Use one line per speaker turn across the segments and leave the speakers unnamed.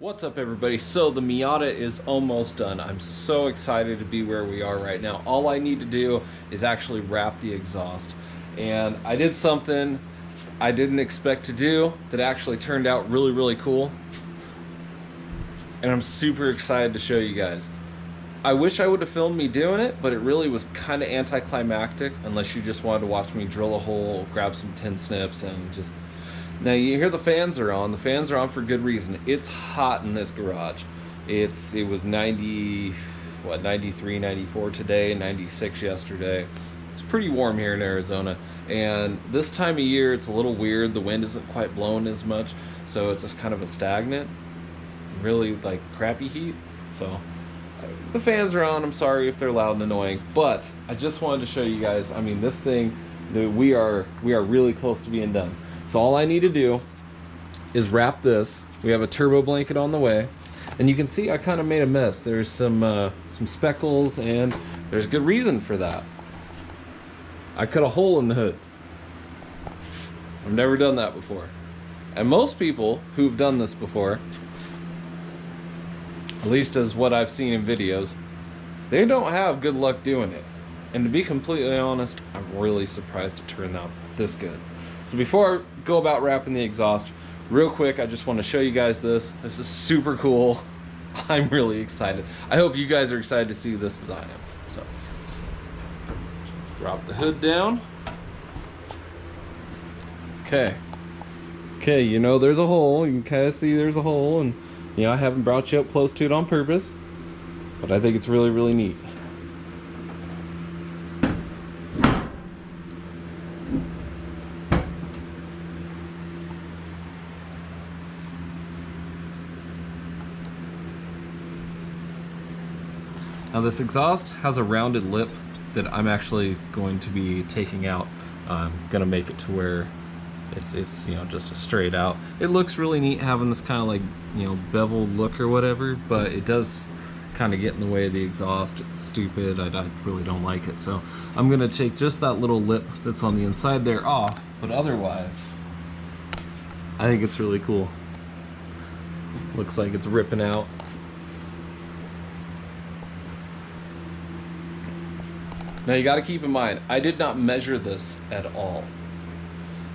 What's up, everybody? So the Miata is almost done. I'm so excited to be where we are right now. All I need to do is actually wrap the exhaust. And I did something I didn't expect to do that actually turned out really, really cool. And I'm super excited to show you guys. I wish I would have filmed me doing it, but it really was kind of anticlimactic unless you just wanted to watch me drill a hole, grab some tin snips, and just... Now you hear the fans are on. The fans are on for good reason. It's hot in this garage. It was 90, 93, 94 today, 96 yesterday. It's pretty warm here in Arizona. And this time of year, it's a little weird. The wind isn't quite blowing as much, so it's just kind of a stagnant, really like crappy heat. So the fans are on. I'm sorry if they're loud and annoying, but I just wanted to show you guys. I mean, this thing, we are really close to being done. So all I need to do is wrap this. We have a turbo blanket on the way, and you can see I kind of made a mess. There's some speckles, and there's good reason for that. I cut a hole in the hood. I've never done that before, and most people who've done this before, at least as what I've seen in videos, they don't have good luck doing it. And to be completely honest, I'm really surprised it turned out this good. So before I go about wrapping the exhaust, real quick, I just want to show you guys this. This is super cool. I'm really excited. I hope you guys are excited to see this as I am. So, drop the hood down. Okay, you know there's a hole. You can kind of see there's a hole, and you know I haven't brought you up close to it on purpose, but I think it's really, really neat. Now this exhaust has a rounded lip that I'm actually going to be taking out. I'm gonna make it to where it's you know, just a straight out. It looks really neat having this kind of like, you know, beveled look or whatever, but it does kind of get in the way of the exhaust. It's stupid. I really don't like it. So I'm gonna take just that little lip that's on the inside there off, but otherwise I think it's really cool. Looks like it's ripping out. Now you got to keep in mind, I did not measure this at all.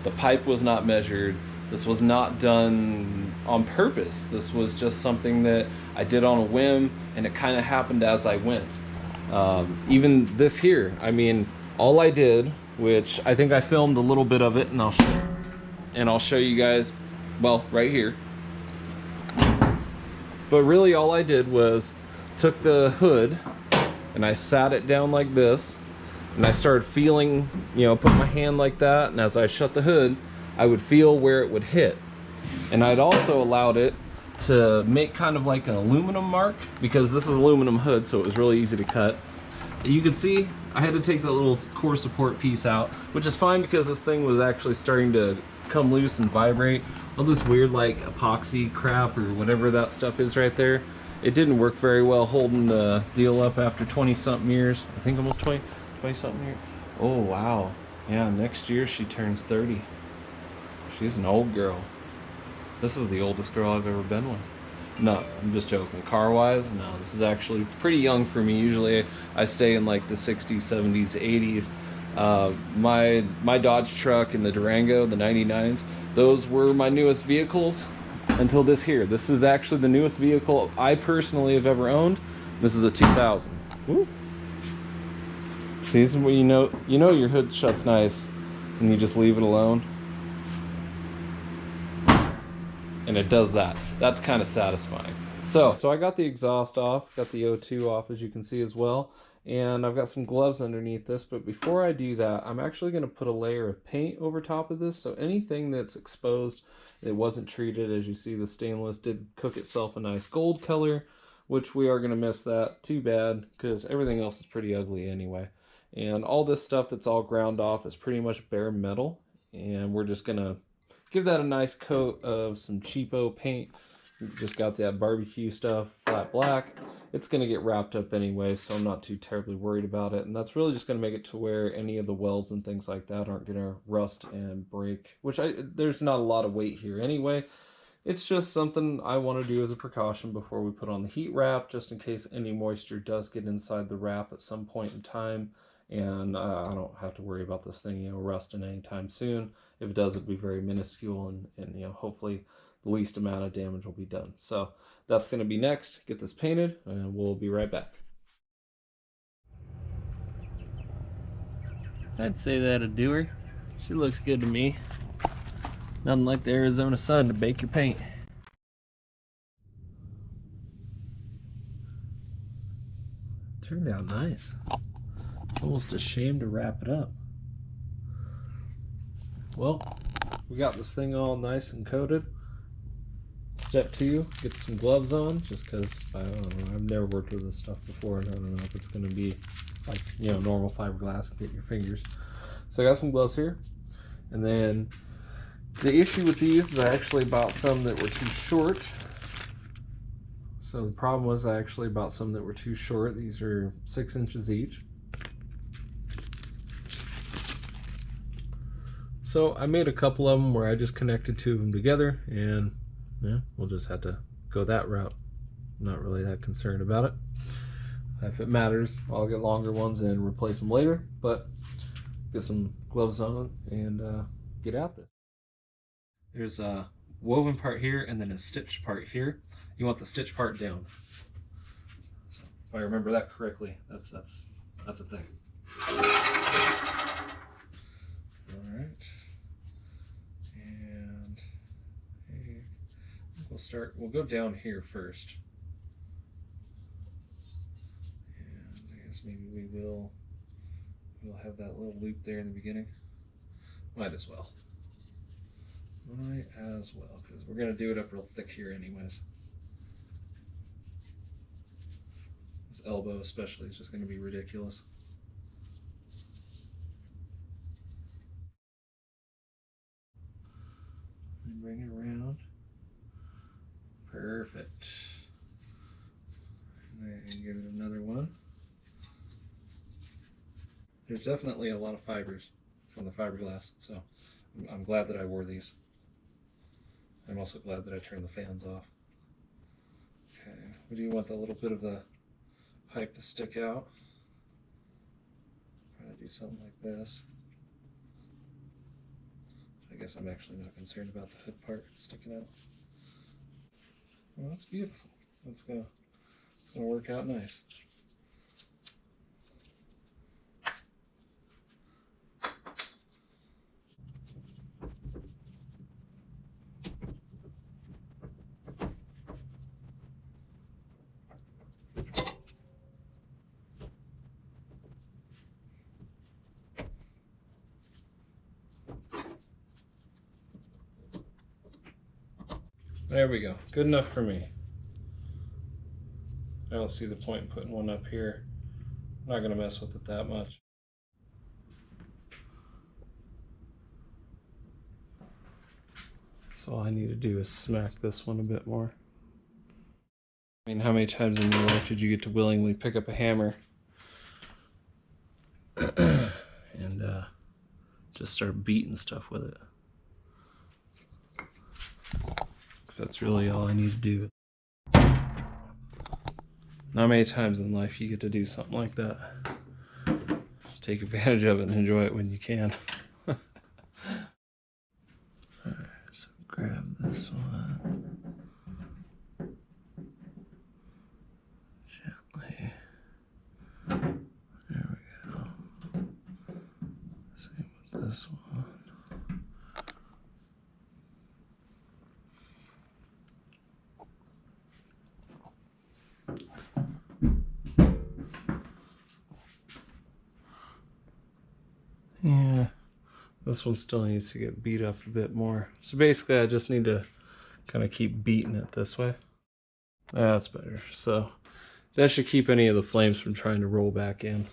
The pipe was not measured. This was not done on purpose. This was just something that I did on a whim, and it kind of happened as I went. Even this here, I mean, all I did, which I think I filmed a little bit of it, and I'll show you guys, well, right here. But really all I did was took the hood and I sat it down like this, and I started feeling, you know, put my hand like that, and as I shut the hood, I would feel where it would hit. And I'd also allowed it to make kind of like an aluminum mark, because this is aluminum hood, so it was really easy to cut. You can see I had to take the little core support piece out, which is fine because this thing was actually starting to come loose and vibrate. All this weird like epoxy crap or whatever that stuff is right there, it didn't work very well holding the deal up after 20-something years. I think almost 20-something years. Oh, wow. Yeah, next year she turns 30. She's an old girl. This is the oldest girl I've ever been with. No, I'm just joking. Car-wise, no, this is actually pretty young for me. Usually I stay in like the 60s, 70s, 80s. My Dodge truck and the Durango, the 99s, those were my newest vehicles. Until this here. This is actually the newest vehicle I personally have ever owned. This is a 2000. Woo. See, this is when you know your hood shuts nice and you just leave it alone. And it does that. That's kind of satisfying. So I got the exhaust off, got the O2 off, as you can see as well. And I've got some gloves underneath this, but before I do that, I'm actually going to put a layer of paint over top of this, so anything that's exposed, it wasn't treated. As you see, the stainless did cook itself a nice gold color, which we are going to miss that. Too bad, because everything else is pretty ugly anyway. And all this stuff that's all ground off is pretty much bare metal, and we're just going to give that a nice coat of some cheapo paint. Just got that barbecue stuff, flat black. It's going to get wrapped up anyway, so I'm not too terribly worried about it. And that's really just going to make it to where any of the welds and things like that aren't going to rust and break, which there's not a lot of weight here anyway. It's just something I want to do as a precaution before we put on the heat wrap, just in case any moisture does get inside the wrap at some point in time. And I don't have to worry about this thing, rusting anytime soon. If it does, it'll be very minuscule, and hopefully the least amount of damage will be done. So that's going to be next. Get this painted, and we'll be right back. I'd say that a doer. She looks good to me. Nothing like the Arizona sun to bake your paint. Turned out nice. Almost ashamed to wrap it up. Well, we got this thing all nice and coated. Step 2, get some gloves on, just because I don't know, I've never worked with this stuff before, and I don't know if it's going to be like normal fiberglass and get your fingers. So I got some gloves here, and then the issue with these is I actually bought some that were too short. So the problem was I actually bought some that were too short. These are 6 inches each. So I made a couple of them where I just connected 2 of them together, and yeah, we'll just have to go that route. I'm not really that concerned about it. If it matters, I'll get longer ones and replace them later, but get some gloves on and get at this. There's a woven part here and then a stitched part here. You want the stitched part down. So if I remember that correctly, that's a thing. All right. And we'll go down here first. And I guess maybe we'll have that little loop there in the beginning. Might as well. Because we're going to do it up real thick here anyways. This elbow especially is just going to be ridiculous. And bring it around. Perfect. And then give it another one. There's definitely a lot of fibers from the fiberglass, so I'm glad that I wore these. I'm also glad that I turned the fans off. Okay, we do want a little bit of the pipe to stick out. Try to do something like this. I guess I'm actually not concerned about the hood part sticking out. Well, that's beautiful. It's gonna work out nice. There we go. Good enough for me. I don't see the point in putting one up here. I'm not going to mess with it that much. So all I need to do is smack this one a bit more. I mean, how many times in your life did you get to willingly pick up a hammer and just start beating stuff with it? Because that's really all I need to do. Not many times in life you get to do something like that. Take advantage of it and enjoy it when you can. Alright, so grab this one. Gently. There we go. Same with this one. Yeah, this one still needs to get beat up a bit more. So basically I just need to kind of keep beating it this way. That's better. So that should keep any of the flames from trying to roll back in.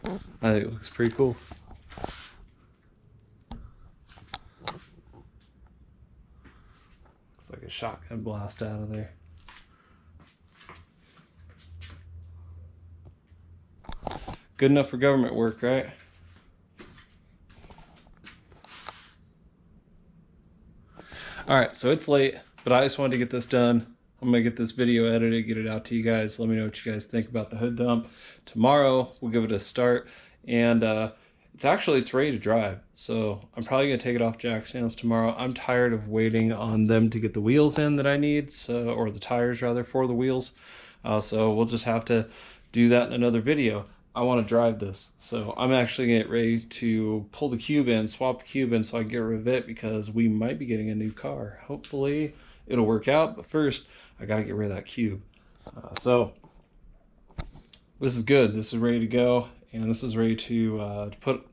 I think it looks pretty cool. Looks like a shotgun blast out of there. Good enough for government work, right? All right, so it's late, but I just wanted to get this done. I'm gonna get this video edited, get it out to you guys. Let me know what you guys think about the hood dump. Tomorrow, we'll give it a start, and it's ready to drive. So I'm probably gonna take it off jack stands tomorrow. I'm tired of waiting on them to get the wheels in that I need, or the tires rather, for the wheels. So we'll just have to do that in another video. I want to drive this, so I'm actually getting ready to pull the cube in, swap the cube in so I can get rid of it, because we might be getting a new car. Hopefully it'll work out, but first I gotta get rid of that cube. So this is good. This is ready to go, and this is ready to put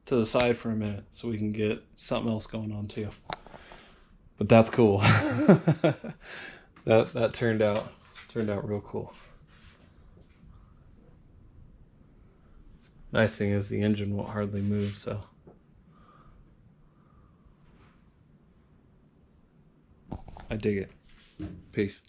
to the side for a minute so we can get something else going on too. But that's cool. that turned out real cool. Nice thing is the engine won't hardly move, so. I dig it. Peace.